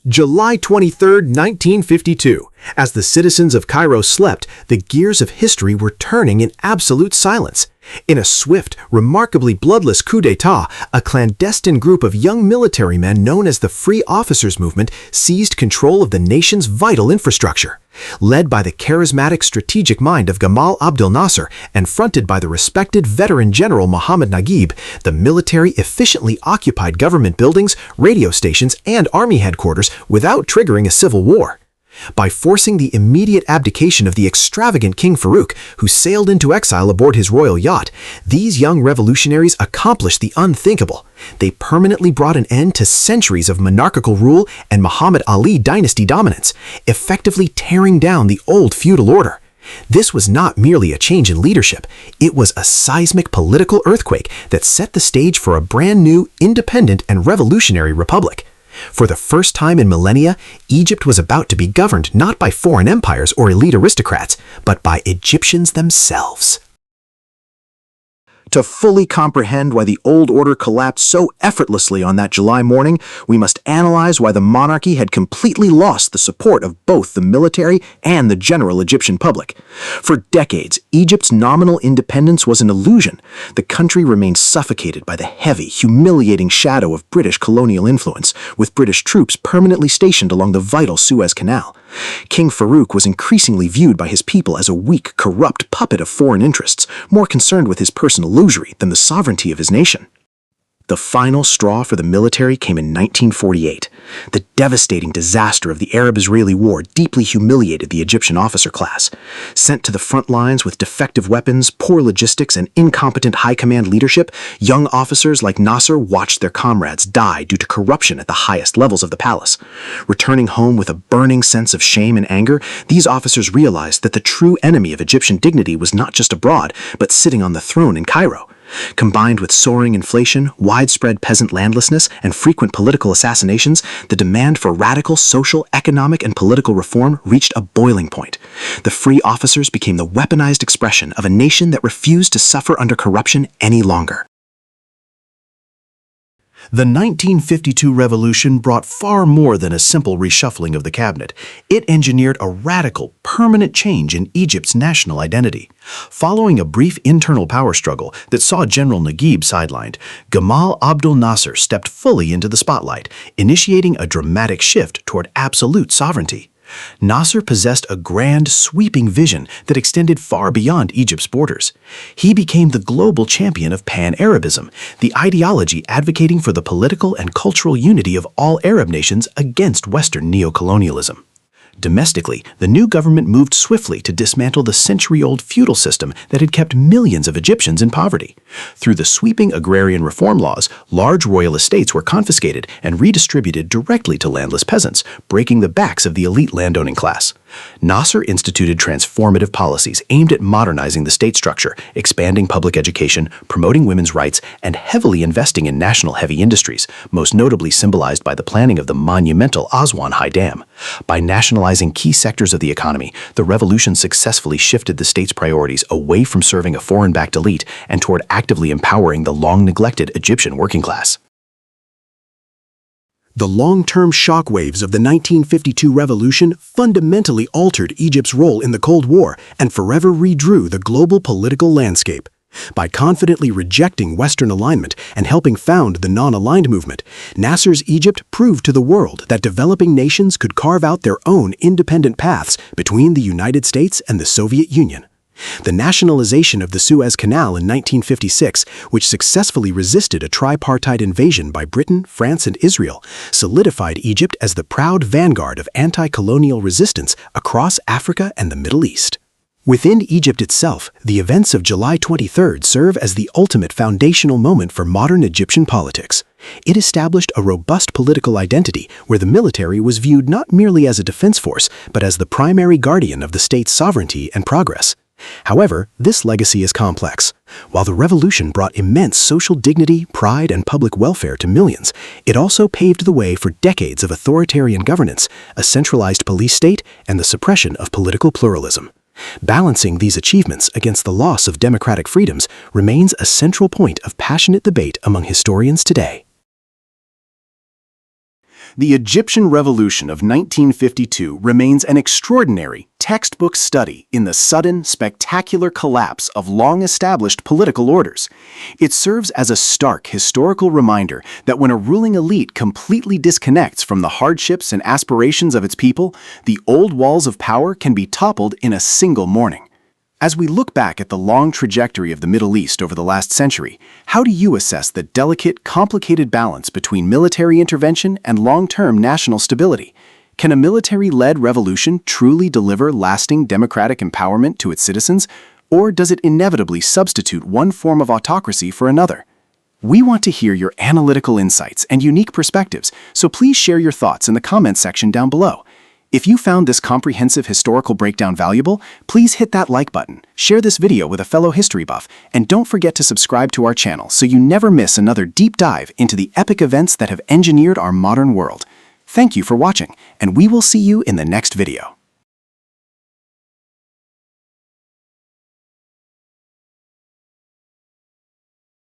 July 23, 1952. As the citizens of Cairo slept, the gears of history were turning in absolute silence. In a swift, remarkably bloodless coup d'etat, a clandestine group of young military men known as the Free Officers Movement seized control of the nation's vital infrastructure. Led by the charismatic strategic mind of Gamal Abdel Nasser and fronted by the respected veteran general Mohammad Naguib, the military efficiently occupied government buildings, radio stations, and army headquarters without triggering a civil war. By forcing the immediate abdication of the extravagant King Farouk, who sailed into exile aboard his royal yacht, these young revolutionaries accomplished the unthinkable. They permanently brought an end to centuries of monarchical rule and Muhammad Ali dynasty dominance, effectively tearing down the old feudal order. This was not merely a change in leadership, it was a seismic political earthquake that set the stage for a brand new, independent, and revolutionary republic. For the first time in millennia, Egypt was about to be governed not by foreign empires or elite aristocrats, but by Egyptians themselves. To fully comprehend why the old order collapsed so effortlessly on that July morning, we must analyze why the monarchy had completely lost the support of both the military and the general Egyptian public. For decades, Egypt's nominal independence was an illusion. The country remained suffocated by the heavy, humiliating shadow of British colonial influence, with British troops permanently stationed along the vital Suez Canal. King Farouk was increasingly viewed by his people as a weak, corrupt puppet of foreign interests, more concerned with his personal illusory than the sovereignty of his nation. The final straw for the military came in 1948. The devastating disaster of the Arab-Israeli War deeply humiliated the Egyptian officer class. Sent to the front lines with defective weapons, poor logistics, and incompetent high command leadership, young officers like Nasser watched their comrades die due to corruption at the highest levels of the palace. Returning home with a burning sense of shame and anger, these officers realized that the true enemy of Egyptian dignity was not just abroad, but sitting on the throne in Cairo. Combined with soaring inflation, widespread peasant landlessness, and frequent political assassinations, the demand for radical social, economic, and political reform reached a boiling point. The free officers became the weaponized expression of a nation that refused to suffer under corruption any longer. The 1952 revolution brought far more than a simple reshuffling of the cabinet. It engineered a radical, permanent change in Egypt's national identity. Following a brief internal power struggle that saw General Naguib sidelined, Gamal Abdel Nasser stepped fully into the spotlight, initiating a dramatic shift toward absolute sovereignty. Nasser possessed a grand, sweeping vision that extended far beyond Egypt's borders. He became the global champion of Pan-Arabism, the ideology advocating for the political and cultural unity of all Arab nations against Western neocolonialism. Domestically, the new government moved swiftly to dismantle the century-old feudal system that had kept millions of Egyptians in poverty. Through the sweeping agrarian reform laws, large royal estates were confiscated and redistributed directly to landless peasants, breaking the backs of the elite landowning class. Nasser instituted transformative policies aimed at modernizing the state structure, expanding public education, promoting women's rights, and heavily investing in national heavy industries, most notably symbolized by the planning of the monumental Aswan High Dam. By nationalizing key sectors of the economy, the revolution successfully shifted the state's priorities away from serving a foreign-backed elite and toward actively empowering the long-neglected Egyptian working class. The long-term shockwaves of the 1952 revolution fundamentally altered Egypt's role in the Cold War and forever redrew the global political landscape. By confidently rejecting Western alignment and helping found the non-aligned movement, Nasser's Egypt proved to the world that developing nations could carve out their own independent paths between the United States and the Soviet Union. The nationalization of the Suez Canal in 1956, which successfully resisted a tripartite invasion by Britain, France, and Israel, solidified Egypt as the proud vanguard of anti-colonial resistance across Africa and the Middle East. Within Egypt itself, the events of July 23 serve as the ultimate foundational moment for modern Egyptian politics. It established a robust political identity where the military was viewed not merely as a defense force, but as the primary guardian of the state's sovereignty and progress. However, this legacy is complex. While the revolution brought immense social dignity, pride, and public welfare to millions, it also paved the way for decades of authoritarian governance, a centralized police state, and the suppression of political pluralism. Balancing these achievements against the loss of democratic freedoms remains a central point of passionate debate among historians today. The Egyptian Revolution of 1952 remains an extraordinary, textbook study in the sudden, spectacular collapse of long-established political orders. It serves as a stark historical reminder that when a ruling elite completely disconnects from the hardships and aspirations of its people, the old walls of power can be toppled in a single morning. As we look back at the long trajectory of the Middle East over the last century, how do you assess the delicate, complicated balance between military intervention and long-term national stability? Can a military-led revolution truly deliver lasting democratic empowerment to its citizens, or does it inevitably substitute one form of autocracy for another? We want to hear your analytical insights and unique perspectives, so please share your thoughts in the comments section down below. If you found this comprehensive historical breakdown valuable, please hit that like button, share this video with a fellow history buff, and don't forget to subscribe to our channel so you never miss another deep dive into the epic events that have engineered our modern world. Thank you for watching, and we will see you in the next video.